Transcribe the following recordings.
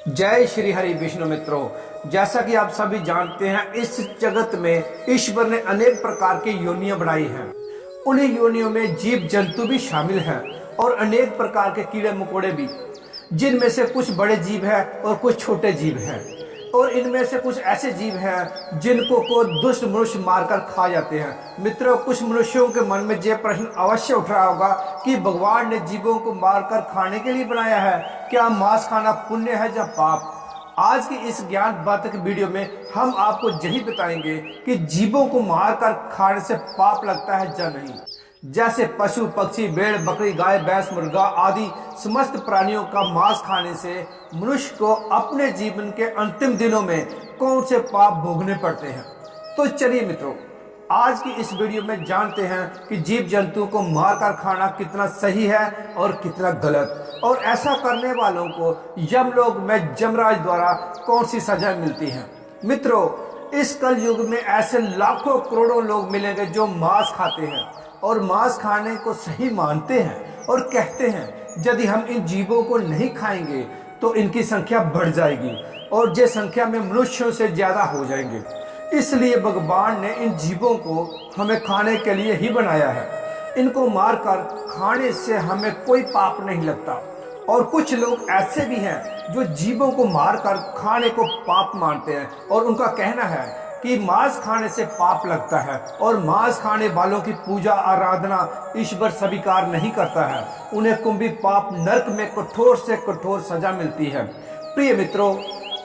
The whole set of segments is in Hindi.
जय श्री हरि विष्णु मित्रों, जैसा कि आप सभी जानते हैं, इस जगत में ईश्वर ने अनेक प्रकार की योनियां बनाई हैं। उन्हीं योनियों में जीव जंतु भी शामिल हैं और अनेक प्रकार के कीड़े मकोड़े भी, जिनमें से कुछ बड़े जीव हैं और कुछ छोटे जीव हैं। और इनमें से कुछ ऐसे जीव हैं जिनको को दुष्ट मनुष्य मारकर खा जाते हैं। मित्रों, कुछ मनुष्यों के मन में यह प्रश्न अवश्य उठ रहा होगा कि भगवान ने जीवों को मारकर खाने के लिए बनाया है, क्या मांस खाना पुण्य है या पाप? आज की इस ज्ञान बातक वीडियो में हम आपको यही बताएंगे कि जीवों को मारकर खाने से पाप लगता है या नहीं। जैसे पशु पक्षी भेड़ बकरी गाय भैंस मुर्गा आदि समस्त प्राणियों का मांस खाने से मनुष्य को अपने जीवन के अंतिम दिनों में कौन से पाप भोगने पड़ते हैं। तो चलिए मित्रों, आज की इस वीडियो में जानते हैं कि जीव जंतुओं को मारकर खाना कितना सही है और कितना गलत, और ऐसा करने वालों को यमलोक में यमराज द्वारा कौन सी सजा मिलती है। मित्रों, इस कल युग में ऐसे लाखों करोड़ों लोग मिलेंगे जो मांस खाते हैं और मांस खाने को सही मानते हैं और कहते हैं यदि हम इन जीवों को नहीं खाएंगे तो इनकी संख्या बढ़ जाएगी और ये संख्या में मनुष्यों से ज्यादा हो जाएंगे। इसलिए भगवान ने इन जीवों को हमें खाने के लिए ही बनाया है। इनको मारकर खाने से हमें कोई पाप नहीं लगता। और कुछ लोग ऐसे भी हैं जो जीवों को मारकर खाने को पाप मानते हैं और उनका कहना है कि मांस खाने से पाप लगता है और मांस खाने वालों की पूजा आराधना ईश्वर स्वीकार नहीं करता है। उन्हें कुंभी पाप नरक में कठोर से कठोर सजा मिलती है। प्रिय मित्रों,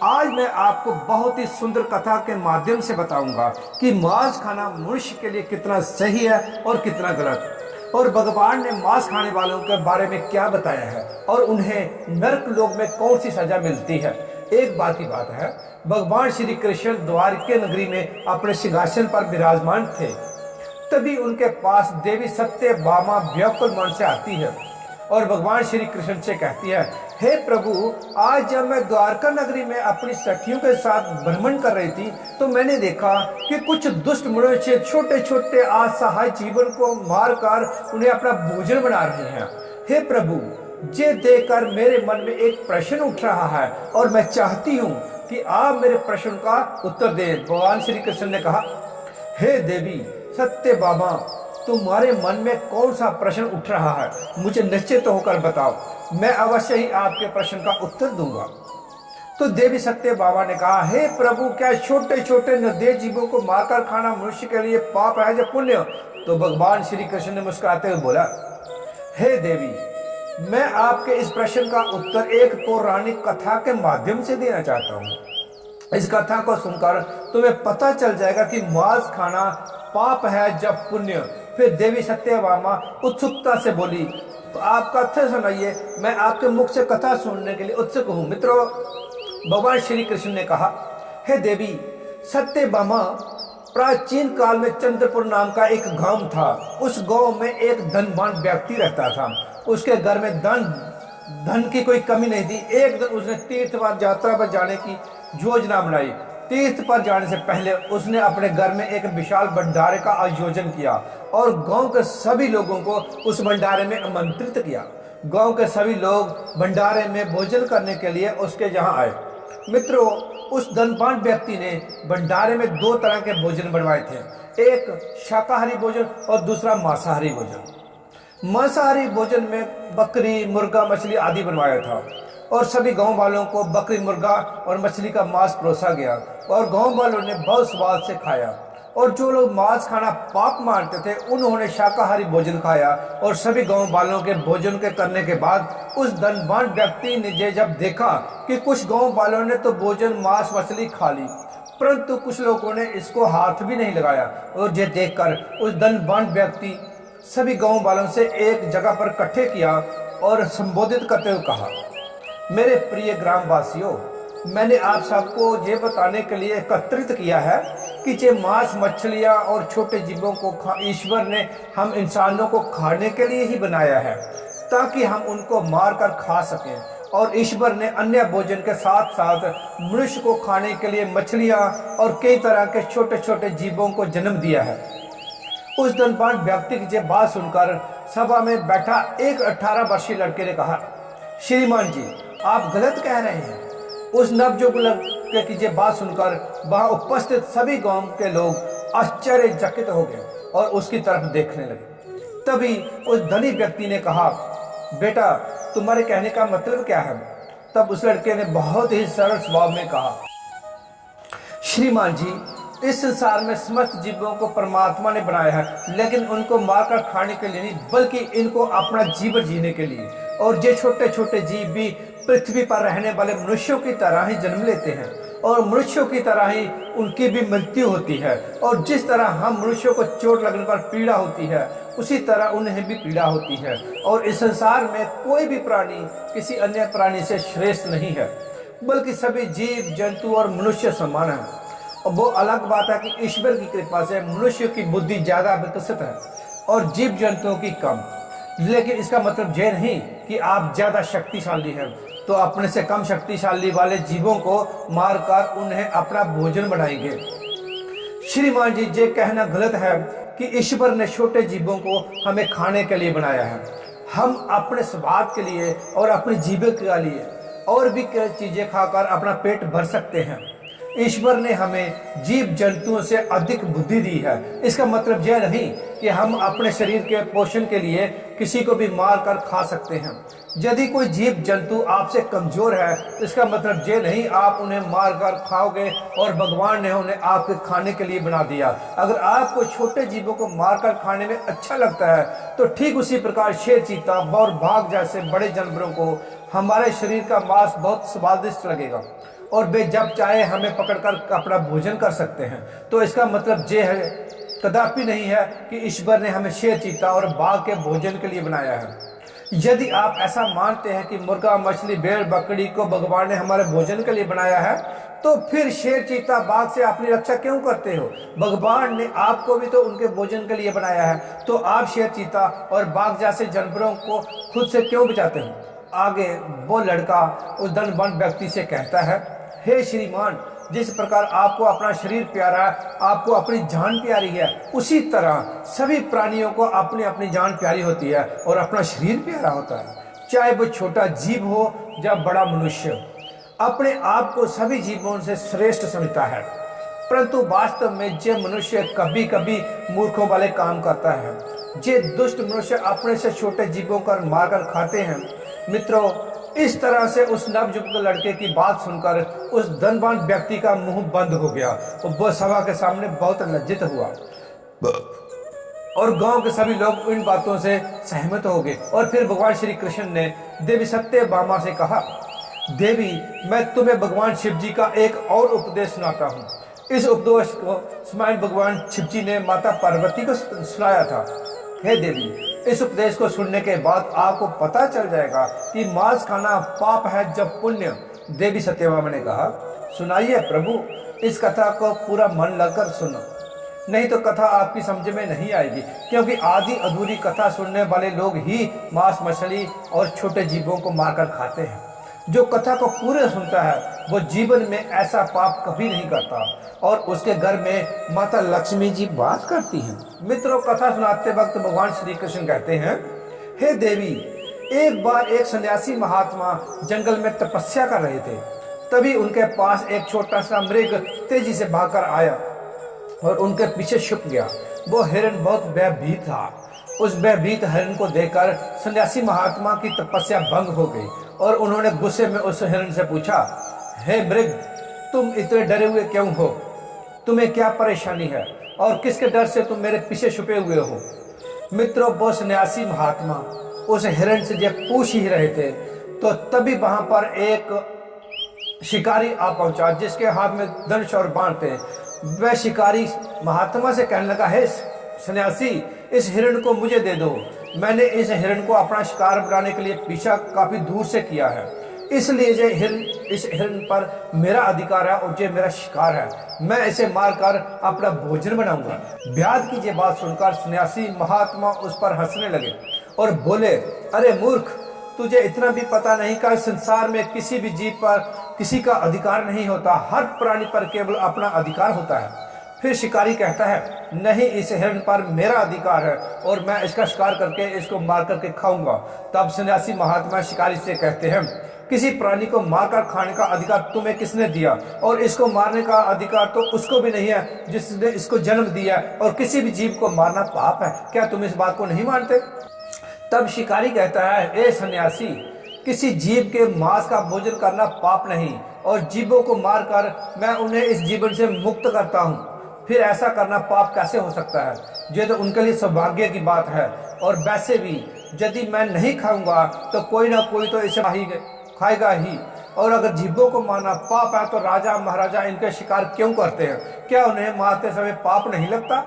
आज मैं आपको बहुत ही सुंदर कथा के माध्यम से बताऊंगा कि मांस खाना मनुष्य के लिए कितना सही है और कितना गलत, और भगवान ने मांस खाने वालों के बारे में क्या बताया है और उन्हें नरक लोक में कौन सी सजा मिलती है। एक बार की बात है, भगवान श्री कृष्ण द्वारके नगरी में अपने सिंहासन पर विराजमान थे। तभी उनके पास देवी सत्यभामा व्याकुल मन से आती है और भगवान श्री कृष्ण से कहती है, हे प्रभु, आज जब मैं द्वारका नगरी में अपनी सखियों के साथ भ्रमण कर रही थी तो मैंने देखा कि कुछ दुष्ट मनुष्य छोटे छोटे असहाय जीवन को मारकर उन्हें अपना भोजन बना रहे हैं। हे प्रभु, ये देखकर मेरे मन में एक प्रश्न उठ रहा है और मैं चाहती हूँ कि आप मेरे प्रश्न का उत्तर दें। भगवान श्री कृष्ण ने कहा, हे देवी सत्यभामा, तुम्हारे मन में कौन सा प्रश्न उठ रहा है, मुझे निश्चित होकर बताओ, मैं अवश्य ही आपके प्रश्न का उत्तर दूंगा। तो देवी सत्यभामा ने कहा, हे प्रभु, क्या छोटे छोटे निर्दयी जीवों को मारकर खाना मनुष्य के लिए पाप है या पुण्य? तो भगवान श्री कृष्ण ने मुस्कुराते हुए बोला, हे देवी, मैं आपके इस प्रश्न का उत्तर एक पौराणिक कथा के माध्यम से देना चाहता हूँ। इस कथा को सुनकर तुम्हें पता चल जाएगा कि मांस खाना पाप है जब पुण्य। फिर देवी सत्यभामा उत्सुकता से बोली, तो आप कथा सुनाइए, मैं आपके मुख से कथा सुनने के लिए उत्सुक हूँ। मित्रों, भगवान श्री कृष्ण ने कहा, हे देवी सत्यभामा, प्राचीन काल में चंद्रपुर नाम का एक गांव था। उस गांव में एक धनवान व्यक्ति रहता था। उसके घर में धन की कोई कमी नहीं थी। एक दिन उसने तीर्थ यात्रा पर जाने की योजना बनाई। तीर्थ पर जाने से पहले उसने अपने घर में एक विशाल भंडारे का आयोजन किया और गांव के सभी लोगों को उस भंडारे में आमंत्रित किया। गांव के सभी लोग भंडारे में भोजन करने के लिए उसके यहाँ आए। मित्रों, उस धनवान व्यक्ति ने भंडारे में दो तरह के भोजन बनवाए थे, एक शाकाहारी भोजन और दूसरा मांसाहारी भोजन। मांसाहारी भोजन में बकरी मुर्गा मछली आदि बनवाया था और सभी गांव वालों को बकरी मुर्गा और मछली का मांस परोसा गया और गांव वालों ने बहुत स्वाद से खाया। और जो लोग मांस खाना पाप मानते थे उन्होंने शाकाहारी भोजन खाया। और सभी गांव वालों के भोजन के करने के बाद उस धनवान व्यक्ति ने जब देखा कि कुछ गांव वालों ने तो भोजन मांस मछली खा ली, परंतु कुछ लोगों ने इसको हाथ भी नहीं लगाया। और ये देखकर उस धनवान व्यक्ति सभी गांव वालों से एक जगह पर इकट्ठे किया और संबोधित करते हुए कहा, मेरे प्रिय ग्रामवासियों, मैंने आप सबको ये बताने के लिए एकत्रित किया है कि ये मांस मछलियाँ और छोटे जीवों को ईश्वर ने हम इंसानों को खाने के लिए ही बनाया है, ताकि हम उनको मार कर खा सकें। और ईश्वर ने अन्य भोजन के साथ साथ मनुष्य को खाने के लिए मछलियाँ और कई तरह के छोटे छोटे जीवों को जन्म दिया है। उस धनवान व्यक्ति की ये बात सुनकर सभा में बैठा एक 18 वर्षीय लड़के ने कहा, श्रीमान जी, आप गलत कह रहे हैं। उस नवयुवक लड़के की ये बात सुनकर वहां उपस्थित सभी गांव के लोग आश्चर्यचकित हो गए और उसकी तरफ देखने लगे। तभी उस धनी व्यक्ति ने कहा, बेटा तुम्हारे कहने का मतलब क्या है? तब उस लड़के ने बहुत ही सरल स्वभाव में कहा, श्रीमान जी, इस संसार में समस्त जीवों को परमात्मा ने बनाया है, लेकिन उनको मारकर खाने के लिए नहीं, बल्कि इनको अपना जीवन जीने के लिए। और ये छोटे छोटे जीव भी पृथ्वी पर रहने वाले मनुष्यों की तरह ही जन्म लेते हैं और मनुष्यों की तरह ही उनकी भी मृत्यु होती है। और जिस तरह हम मनुष्यों को चोट लगने पर पीड़ा होती है, उसी तरह उन्हें भी पीड़ा होती है। और इस संसार में कोई भी प्राणी किसी अन्य प्राणी से श्रेष्ठ नहीं है, बल्कि सभी जीव जंतु और मनुष्य समान हैं। और वो अलग बात है कि ईश्वर की कृपा से मनुष्य की बुद्धि ज्यादा विकसित है और जीव जंतुओं की कम। लेकिन इसका मतलब ये नहीं कि आप ज्यादा शक्तिशाली हैं तो अपने से कम शक्तिशाली वाले जीवों को मारकर उन्हें अपना भोजन बनाएंगे। श्रीमान जी, ये कहना गलत है कि ईश्वर ने छोटे जीवों को हमें खाने के लिए बनाया है। हम अपने स्वाद के लिए और अपनी जीविका के लिए और भी कई चीजें खाकर अपना पेट भर सकते हैं। ईश्वर ने हमें जीव जंतुओं से अधिक बुद्धि दी है। इसका मतलब यह नहीं कि हम अपने शरीर के पोषण के लिए किसी को भी मार कर खा सकते हैं। यदि कोई जीव जंतु आपसे कमजोर है, तो इसका मतलब ये नहीं आप उन्हें मार कर खाओगे और भगवान ने उन्हें आपके खाने के लिए बना दिया। अगर आपको छोटे जीवों को मारकर खाने में अच्छा लगता है, तो ठीक उसी प्रकार शेर, चीता और बाघ जैसे बड़े जानवरों को हमारे शरीर का मांस बहुत स्वादिष्ट लगेगा और वे जब चाहे हमें पकड़कर अपना भोजन कर सकते हैं। तो इसका मतलब ये है कदापि नहीं है कि ईश्वर ने हमें शेर, चीता और बाघ के भोजन के लिए बनाया है। यदि आप ऐसा मानते हैं कि मुर्गा, मछली, भेड़, बकरी को भगवान ने हमारे भोजन के लिए बनाया है, तो फिर शेर, चीता, बाघ से अपनी रक्षा क्यों करते हो? भगवान ने आपको भी तो उनके भोजन के लिए बनाया है, तो आप शेर, चीता और बाघ जैसे जानवरों को खुद से क्यों बचाते हो? आगे वो लड़का उस धनवान व्यक्ति से कहता है, हे श्रीमान, जिस प्रकार आपको अपना शरीर प्यारा है, आपको अपनी जान प्यारी है, उसी तरह सभी प्राणियों को अपनी अपनी जान प्यारी होती है और अपना शरीर प्यारा होता है। चाहे वो छोटा जीव हो या बड़ा मनुष्य, अपने आप को सभी जीवों से श्रेष्ठ समझता है। परंतु वास्तव में जे मनुष्य कभी कभी मूर्खों वाले काम करता है, जे दुष्ट मनुष्य अपने से छोटे जीवों को मारकर खाते हैं। मित्रों, इस तरह से उस नवयुवक लड़के की बात सुनकर उस धनवान व्यक्ति का मुंह बंद हो गया और वह सभा के सामने बहुत लज्जित हुआ और गांव के सभी लोग इन बातों से सहमत हो गए। और फिर भगवान श्री कृष्ण ने देवी सत्यभामा से कहा, देवी, मैं तुम्हें भगवान शिव जी का एक और उपदेश सुनाता हूँ। इस उपदेश को स्वयं भगवान शिव जी ने माता पार्वती को सुनाया था। हे देवी, इस उपदेश को सुनने के बाद आपको पता चल जाएगा कि मांस खाना पाप है जब पुण्य। देवी सत्यभामा ने कहा, सुनाइए प्रभु, इस कथा को पूरा मन लगकर सुनो, नहीं तो कथा आपकी समझ में नहीं आएगी। क्योंकि आधी अधूरी कथा सुनने वाले लोग ही मांस, मछली और छोटे जीवों को मारकर खाते हैं। जो कथा को पूरे सुनता है वो जीवन में ऐसा पाप कभी नहीं करता और उसके घर में माता लक्ष्मी जी वास करती हैं। मित्रों, कथा सुनाते वक्त भगवान श्री कृष्ण कहते हैं, हे देवी, एक बार एक सन्यासी महात्मा जंगल में तपस्या कर रहे थे। तभी उनके पास एक छोटा सा मृग तेजी से भागकर आया और उनके पीछे छुप गया। वो हिरण बहुत भयभीत था। उस भयभीत हिरण को देखकर सन्यासी महात्मा की तपस्या भंग हो गई और उन्होंने गुस्से में उस हिरण से पूछा, हे मृग, तुम इतने डरे हुए क्यों हो? तुम्हें क्या परेशानी है और किसके डर से तुम मेरे पीछे छुपे हुए हो? मित्रों, वो सन्यासी महात्मा उस हिरण से जब पूछ ही रहे थे, तो तभी वहां पर एक शिकारी आ पहुंचा जिसके हाथ में धनुष और बाण थे। वह शिकारी महात्मा से कहने लगा, हे सन्यासी, इस हिरण को मुझे दे दो। मैंने इस हिरण को अपना शिकार बनाने के लिए पीछा काफी दूर से किया है, इसलिए इस हिरण पर मेरा अधिकार है और ये मेरा शिकार है। मैं इसे मारकर अपना भोजन बनाऊंगा। व्याध की ये बात सुनकर सन्यासी महात्मा उस पर हंसने लगे और बोले, अरे मूर्ख, तुझे इतना भी पता नहीं कि संसार में किसी भी जीव पर किसी का अधिकार नहीं होता। हर प्राणी पर केवल अपना अधिकार होता है। फिर शिकारी कहता है, नहीं, इस हिरण पर मेरा अधिकार है और मैं इसका शिकार करके इसको मार करके खाऊंगा। तब सन्यासी महात्मा शिकारी से कहते हैं किसी प्राणी को मारकर खाने का अधिकार तुम्हें किसने दिया? और इसको मारने का अधिकार तो उसको भी नहीं है जिसने इसको जन्म दिया। और किसी भी जीव को मारना पाप है। क्या तुम इस बात को नहीं मानते? तब शिकारी कहता है, ए सन्यासी, किसी जीव के मांस का भोजन करना पाप नहीं, और जीवों को मारकर मैं उन्हें इस जीवन से मुक्त करता हूँ। फिर ऐसा करना पाप कैसे हो सकता है? ये तो उनके लिए सौभाग्य की बात है। और वैसे भी यदि मैं नहीं खाऊंगा तो कोई ना कोई तो इसे खाएगा ही। और अगर जीवों को मारना पाप है तो राजा महाराजा इनके शिकार क्यों करते हैं? क्या उन्हें मारते समय पाप नहीं लगता?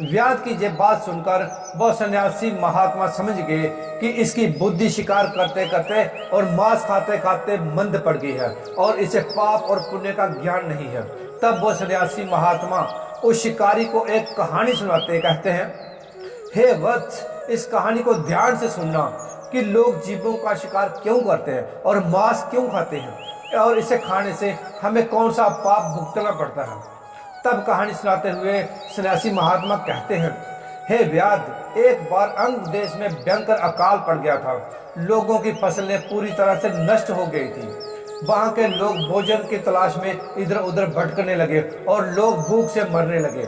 व्याध की ये बात सुनकर वह सन्यासी महात्मा समझ गए कि इसकी बुद्धि शिकार करते करते और मांस खाते खाते मंद पड़ गई है और इसे पाप और पुण्य का ज्ञान नहीं है। तब वह सन्यासी महात्मा उस शिकारी को एक कहानी सुनाते कहते हैं, हे वत्स, इस कहानी को ध्यान से सुनना कि लोग जीवों का शिकार क्यों करते हैं और मांस क्यों खाते हैं, और इसे खाने से हमें कौन सा पाप भुगतना पड़ता है। तब कहानी सुनाते हुए सन्यासी महात्मा कहते हैं, हे व्याध, एक बार अंग देश में भयंकर अकाल पड़ गया था। लोगों की फसलें पूरी तरह से नष्ट हो गई थी। वहां के लोग भोजन की तलाश में इधर उधर भटकने लगे और लोग भूख से मरने लगे।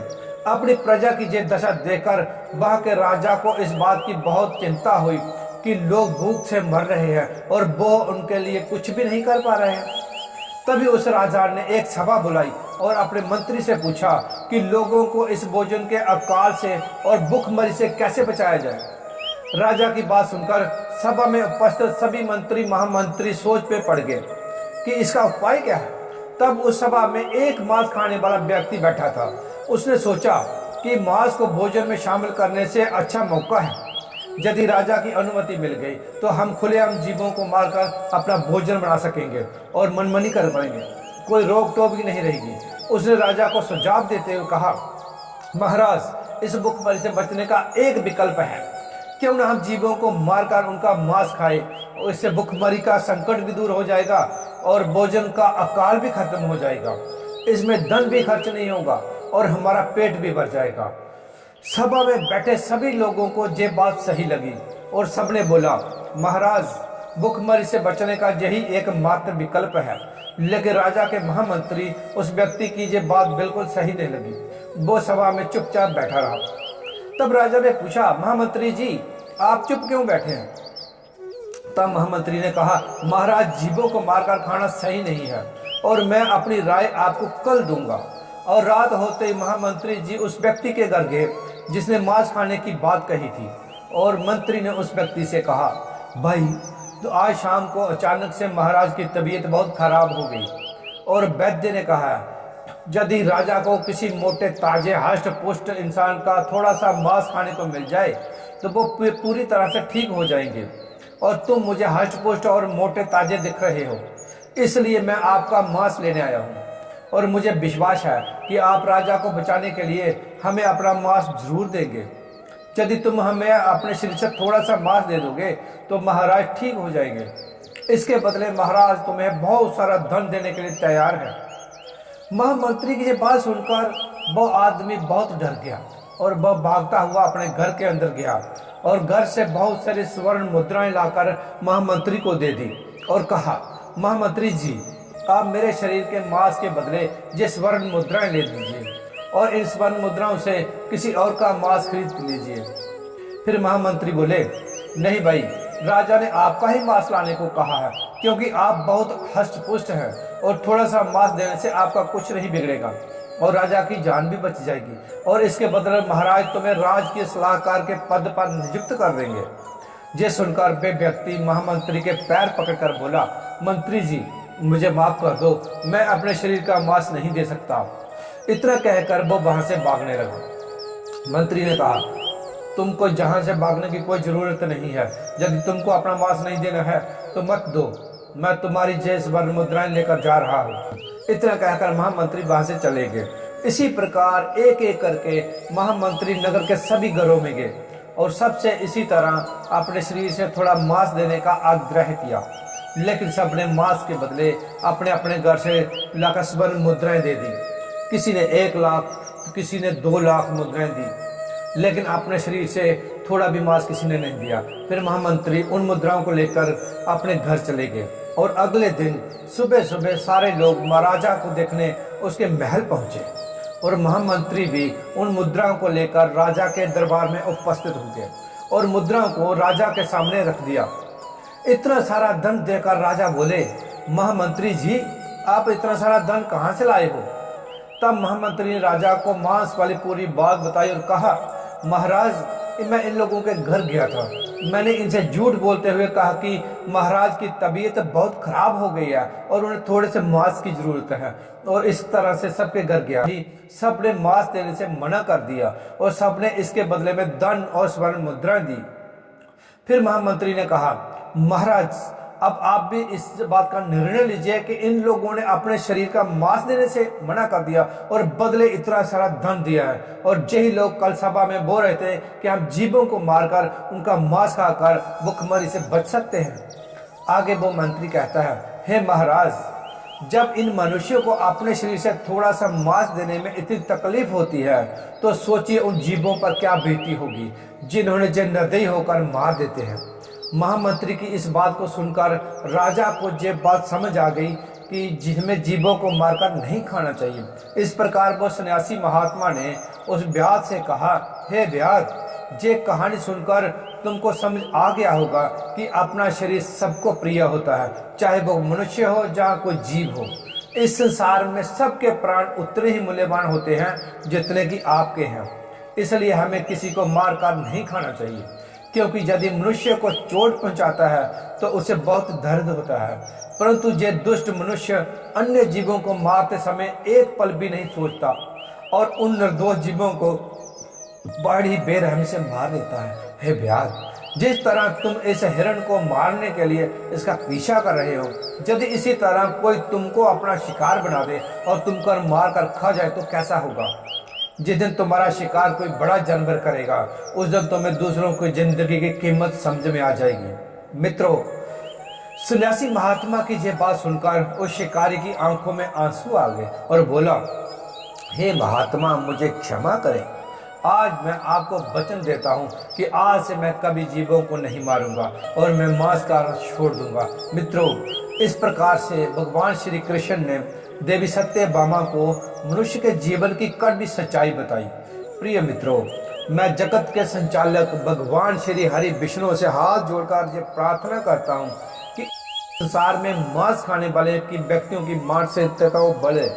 अपनी प्रजा की ये दशा देखकर वहां के राजा को इस बात की बहुत चिंता हुई कि लोग भूख से मर रहे हैं और वो उनके लिए कुछ भी नहीं कर पा रहे हैं। तभी उस राजा ने एक सभा बुलाई और अपने मंत्री से पूछा कि लोगों को इस भोजन के अकाल से और भूखमरी से कैसे बचाया जाए। राजा की बात सुनकर सभा में उपस्थित सभी मंत्री महामंत्री सोच पे पड़ गए कि इसका उपाय क्या है। तब उस सभा में एक मांस खाने वाला व्यक्ति बैठा था। उसने सोचा कि मांस को भोजन में शामिल करने से अच्छा मौका है। यदि राजा की अनुमति मिल गई तो हम खुलेआम जीवों को मारकर अपना भोजन बना सकेंगे और मनमानी कर पाएंगे, कोई रोक टोक भी नहीं रहेगी। उसने राजा को सुझाव देते हुए कहा, महाराज, इस भूखमरी से बचने का एक विकल्प है। क्यों न हम जीवों को मारकर उनका मांस खाएं, और इससे भूखमरी का संकट भी दूर हो जाएगा और भोजन का अकाल भी खत्म हो जाएगा। इसमें धन भी खर्च नहीं होगा और हमारा पेट भी भर जाएगा। सभा में बैठे सभी लोगों को ये बात सही लगी और सबने बोला, महाराज, भूखमरी से बचने का यही एकमात्र विकल्प है। लेकिन राजा के महामंत्री उस व्यक्ति की ये बात बिल्कुल सही नहीं लगी। वो सभा में चुपचाप बैठा रहा। तब राजा ने पूछा, महामंत्री जी, आप चुप क्यों बैठे हैं? तब महामंत्री ने कहा, महाराज, जीवों को मारकर खाना सही नहीं है और मैं अपनी राय आपको कल दूंगा। और रात होते ही महामंत्री जी उस व्यक्ति के घर गए जिसने मांस खाने की बात कही थी। और मंत्री ने उस व्यक्ति से कहा, भाई, तो आज शाम को अचानक से महाराज की तबीयत बहुत खराब हो गई। और वैद्य ने कहा, यदि राजा को किसी मोटे ताजे हष्ट पुष्ट इंसान का थोड़ा सा मांस खाने को मिल जाए तो वो पूरी तरह से ठीक हो जाएंगे। और तुम मुझे हष्ट पुष्ट और मोटे ताजे दिख रहे हो, इसलिए मैं आपका मांस लेने आया हूँ। और मुझे विश्वास है कि आप राजा को बचाने के लिए हमें अपना मांस जरूर देंगे। यदि तुम हमें अपने शरीर से थोड़ा सा मांस दे दोगे तो महाराज ठीक हो जाएंगे। इसके बदले महाराज तुम्हें बहुत सारा धन देने के लिए तैयार है। महामंत्री की ये बात सुनकर वह आदमी बहुत डर गया और वह भागता हुआ अपने घर के अंदर गया और घर से बहुत सारी स्वर्ण मुद्राएं लाकर महामंत्री को दे दी और कहा, महामंत्री जी, आप मेरे शरीर के मांस के बदले ये स्वर्ण मुद्राएं ले लीजिए और इन स्वर्ण मुद्राओं से किसी और का मांस खरीद लीजिए। फिर महामंत्री बोले, नहीं भाई, राजा ने आपका ही मांस लाने को कहा है क्योंकि आप बहुत हष्ट पुष्ट हैं और थोड़ा सा मांस देने से आपका कुछ नहीं बिगड़ेगा और राजा की जान भी बच जाएगी। और इसके बदले महाराज तुम्हें राज के सलाहकार के पद पर नियुक्त कर देंगे। ये सुनकर वे व्यक्ति महामंत्री के पैर पकड़कर बोला, मंत्री जी, मुझे माफ कर दो, मैं अपने शरीर का मांस नहीं दे सकता। इतना कहकर वो वहां से भागने लगा। मंत्री ने कहा, तुमको जहां से भागने की कोई जरूरत नहीं है। यदि तुमको अपना मांस नहीं देना है तो मत दो, मैं तुम्हारी जय स्वर्ण मुद्राएं लेकर जा रहा हूँ। इतना कहकर महामंत्री वहां से चले गए। इसी प्रकार एक एक करके महामंत्री नगर के सभी घरों में गए और सबसे इसी तरह अपने शरीर से थोड़ा मांस देने का आग्रह किया। लेकिन सबने मांस के बदले अपने अपने घर से लाकर स्वर्ण मुद्राएं दे दी। किसी ने 1 लाख तो किसी ने 2 लाख मुद्राएं दी, लेकिन अपने शरीर से थोड़ा भी मांस किसी ने नहीं दिया। फिर महामंत्री उन मुद्राओं को लेकर अपने घर चले गए और अगले दिन सुबह सुबह सारे लोग महाराजा को देखने उसके महल पहुंचे और महामंत्री भी उन मुद्राओं को लेकर राजा के दरबार में उपस्थित हो गए और मुद्राओं को राजा के सामने रख दिया। इतना सारा धन देकर राजा बोले, महामंत्री जी, आप इतना सारा धन कहाँ से लाए हो? तब महामंत्री ने राजा को मांस वाली पूरी बात बताई और कहा, महाराज, मैं इन लोगों के घर गया था। मैंने इनसे झूठ बोलते हुए कहा कि महाराज की तबीयत बहुत खराब हो गई है और उन्हें थोड़े से मांस की जरूरत है, और इस तरह से सबके घर गया। सबने मांस देने से मना कर दिया और सबने इसके बदले में धन और स्वर्ण मुद्राएं दी। फिर महामंत्री ने कहा, महाराज, अब आप भी इस बात का निर्णय लीजिए कि इन लोगों ने अपने शरीर का मांस देने से मना कर दिया और बदले इतना सारा धन दिया है, और यही लोग कल सभा में बोल रहे थे कि हम जीवों को मारकर उनका मांस खाकर भुखमरी से बच सकते हैं। आगे वो मंत्री कहता है, हे महाराज, जब इन मनुष्यों को अपने शरीर से थोड़ा सा मांस देने में इतनी तकलीफ होती है, तो सोचिए उन जीवों पर क्या बीती होगी जिन्होंने निर्दयी होकर मार देते हैं। महामंत्री की इस बात को सुनकर राजा को ये बात समझ आ गई कि जिसमें जीवों को मारकर नहीं खाना चाहिए। इस प्रकार वो सन्यासी महात्मा ने उस व्याध से कहा, हे व्याध, ये कहानी सुनकर तुमको समझ आ गया होगा कि अपना शरीर सबको प्रिय होता है, चाहे वो मनुष्य हो या कोई जीव हो। इस संसार में सबके प्राण उतने ही मूल्यवान होते हैं जितने कि आपके हैं। इसलिए हमें किसी को मारकर नहीं खाना चाहिए, क्योंकि यदि मनुष्य को चोट पहुंचाता है तो उसे बहुत दर्द होता है, परंतु ये दुष्ट मनुष्य अन्य जीवों को मारते समय एक पल भी नहीं सोचता और उन निर्दोष जीवों को बड़ी बेरहमी से मार देता है। हे व्याध, जिस तरह तुम इस हिरण को मारने के लिए इसका पीछा कर रहे हो, यदि इसी तरह कोई तुमको अपना शिकार बना दे और तुमको मार कर खा जाए तो कैसा होगा? जिस दिन तुम्हारा शिकार कोई बड़ा जानवर करेगा, उस दिन तुम्हें दूसरों की जिंदगी की कीमत समझ में आ जाएगी। मित्रों, सन्यासी महात्मा की यह बात सुनकर उस शिकारी की आंखों में आंसू आ गए और बोला, हे महात्मा, मुझे क्षमा करें। आज मैं आपको वचन देता हूं कि आज से मैं कभी जीवों को नहीं मारूंगा और मैं मांस खाना छोड़ दूंगा। मित्रों, इस प्रकार से भगवान श्री कृष्ण ने देवी सत्यभामा को मनुष्य के जीवन की कड़वी सच्चाई बताई। प्रिय मित्रों, मैं जगत के संचालक भगवान श्री हरि विष्णु से हाथ जोड़कर ये प्रार्थना करता हूँ कि संसार में मांस खाने वाले की व्यक्तियों की मानसिकता को बढ़े,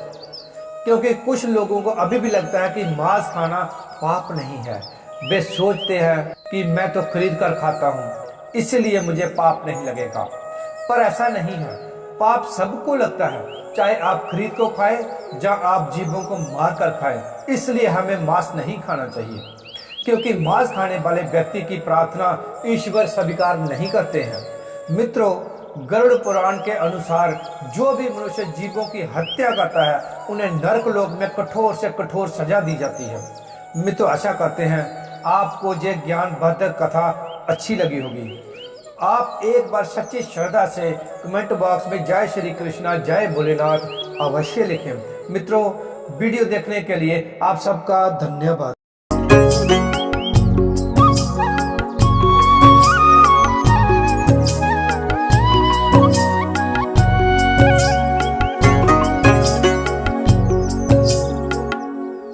क्योंकि कुछ लोगों को अभी भी लगता है कि मांस खाना पाप नहीं है। वे सोचते हैं कि मैं तो खरीद कर खाता हूँ, इसलिए मुझे पाप नहीं लगेगा। पर ऐसा नहीं है, पाप सबको लगता है, चाहे आप खरीद को खाएं या आप जीवों को मार कर खाएं। इसलिए हमें मांस नहीं खाना चाहिए, क्योंकि मांस खाने वाले व्यक्ति की प्रार्थना ईश्वर स्वीकार नहीं करते हैं। मित्रों, गरुड़ पुराण के अनुसार जो भी मनुष्य जीवों की हत्या करता है उन्हें नरक लोक में कठोर से कठोर सजा दी जाती है। मित्रों, आशा करते हैं आपको ये ज्ञानवर्धक कथा अच्छी लगी होगी। आप एक बार सच्ची श्रद्धा से कमेंट बॉक्स में जय श्री कृष्णा, जय भोलेनाथ अवश्य लिखें। मित्रों, वीडियो देखने के लिए आप सबका धन्यवाद।